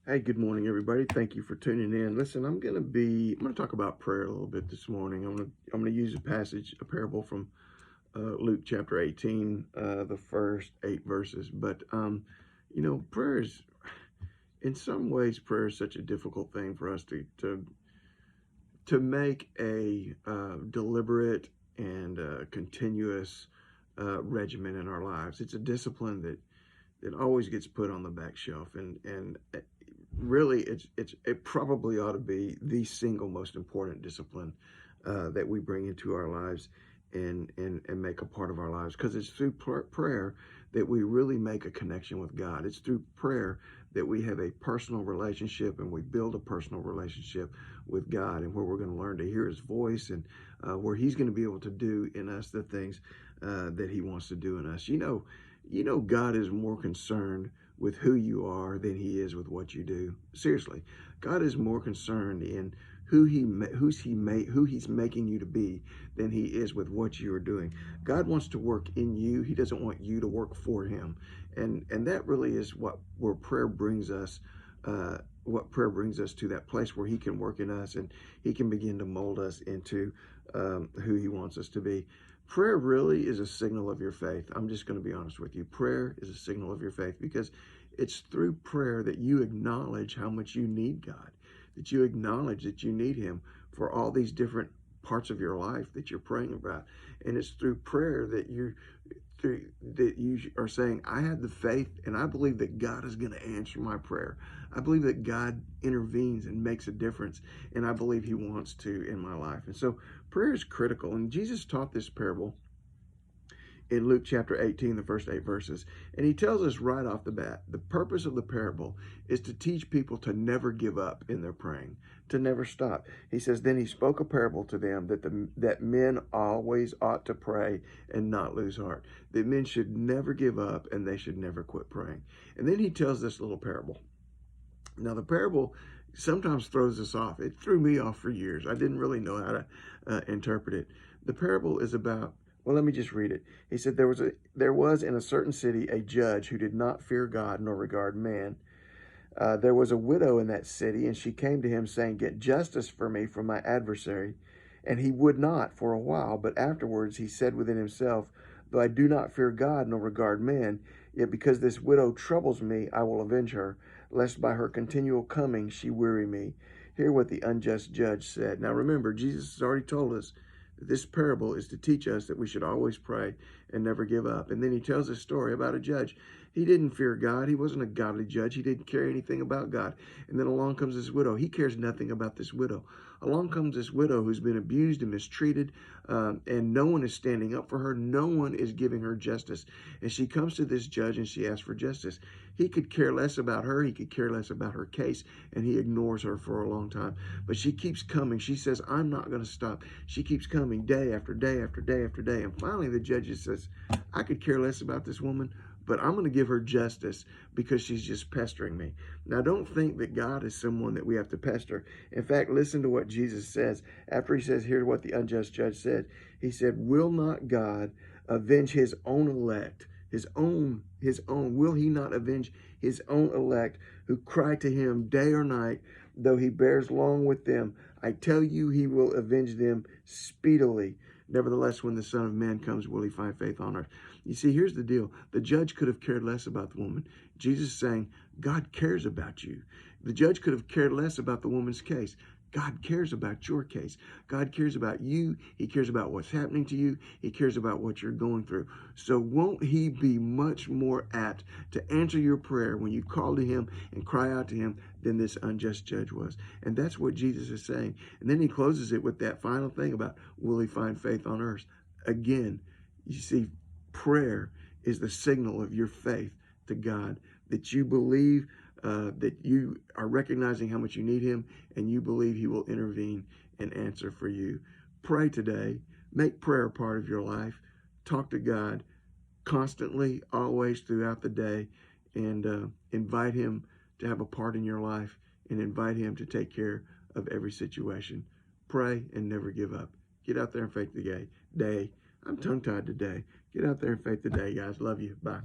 Hey, good morning, everybody. Thank you for tuning in. Listen, I'm gonna talk about prayer a little bit this morning. I'm gonna use a parable from Luke chapter 18, the first 8 verses. But prayer is, in some ways, prayer is such a difficult thing for us to make a deliberate and continuous regimen in our lives. It's a discipline that always gets put on the back shelf, and really it probably ought to be the single most important discipline that we bring into our lives and make a part of our lives, because it's through prayer that we really make a connection with God. It's through prayer that we have a personal relationship, and we build a personal relationship with God, and where we're going to learn to hear his voice, and where he's going to be able to do in us the things that he wants to do in us. God is more concerned with who you are than he is with what you do. Seriously, God is more concerned in who he's making you to be than he is with what you are doing. God wants to work in you. He doesn't want you to work for him. And that really is where prayer brings us. What prayer brings us to that place where he can work in us, and he can begin to mold us into who he wants us to be. Prayer really is a signal of your faith. I'm just going to be honest with you. Prayer is a signal of your faith, because it's through prayer that you acknowledge how much you need God, that you acknowledge that you need him for all these different parts of your life that you're praying about. And it's through prayer that you are saying, I have the faith, and I believe that God is going to answer my prayer. I believe that God intervenes and makes a difference, and I believe he wants to in my life. And so prayer is critical. And Jesus taught this parable in Luke chapter 18, the first 8 verses. And he tells us right off the bat, the purpose of the parable is to teach people to never give up in their praying, to never stop. He says, then he spoke a parable to them that men always ought to pray and not lose heart, that men should never give up and they should never quit praying. And then he tells this little parable. Now, the parable sometimes throws us off. It threw me off for years. I didn't really know how to interpret it. The parable is about, well, let me just read it. He said, there was in a certain city a judge who did not fear God nor regard man. There was a widow in that city, and she came to him saying, get justice for me from my adversary. And he would not for a while, but afterwards he said within himself, though I do not fear God nor regard men, yet because this widow troubles me, I will avenge her, lest by her continual coming she weary me. Hear what the unjust judge said. Now remember, Jesus has already told us that this parable is to teach us that we should always pray and never give up. And then he tells a story about a judge. He didn't fear God. He wasn't a godly judge. He didn't care anything about God. And then along comes this widow. He cares nothing about this widow. Along comes this widow who's been abused and mistreated, and no one is standing up for her. No one is giving her justice. And she comes to this judge and she asks for justice. He could care less about her. He could care less about her case, and he ignores her for a long time. But she keeps coming. She says, I'm not going to stop. She keeps coming day after day after day after day. And finally, the judge says, I could care less about this woman, but I'm going to give her justice because she's just pestering me. Now, don't think that God is someone that we have to pester. In fact, listen to what Jesus says. After he says, here's what the unjust judge said. He said, will not God avenge his own elect? Will he not avenge his own elect who cry to him day or night, though he bears long with them? I tell you, he will avenge them speedily. Nevertheless, when the Son of Man comes, will he find faith on earth? You see, here's the deal. The judge could have cared less about the woman. Jesus is saying, God cares about you. The judge could have cared less about the woman's case. God cares about your case. God cares about you. He cares about what's happening to you. He cares about what you're going through. So won't he be much more apt to answer your prayer when you call to him and cry out to him than this unjust judge was? And that's what Jesus is saying. And then he closes it with that final thing about, will he find faith on earth? Again, you see, prayer is the signal of your faith to God, that you believe, that you are recognizing how much you need him, and you believe he will intervene and answer for you. Pray today. Make prayer a part of your life. Talk to God constantly, always throughout the day, and invite him to have a part in your life, and invite him to take care of every situation. Pray and never give up. Get out there and faith today. I'm tongue-tied today. Get out there and faith today, guys. Love you. Bye.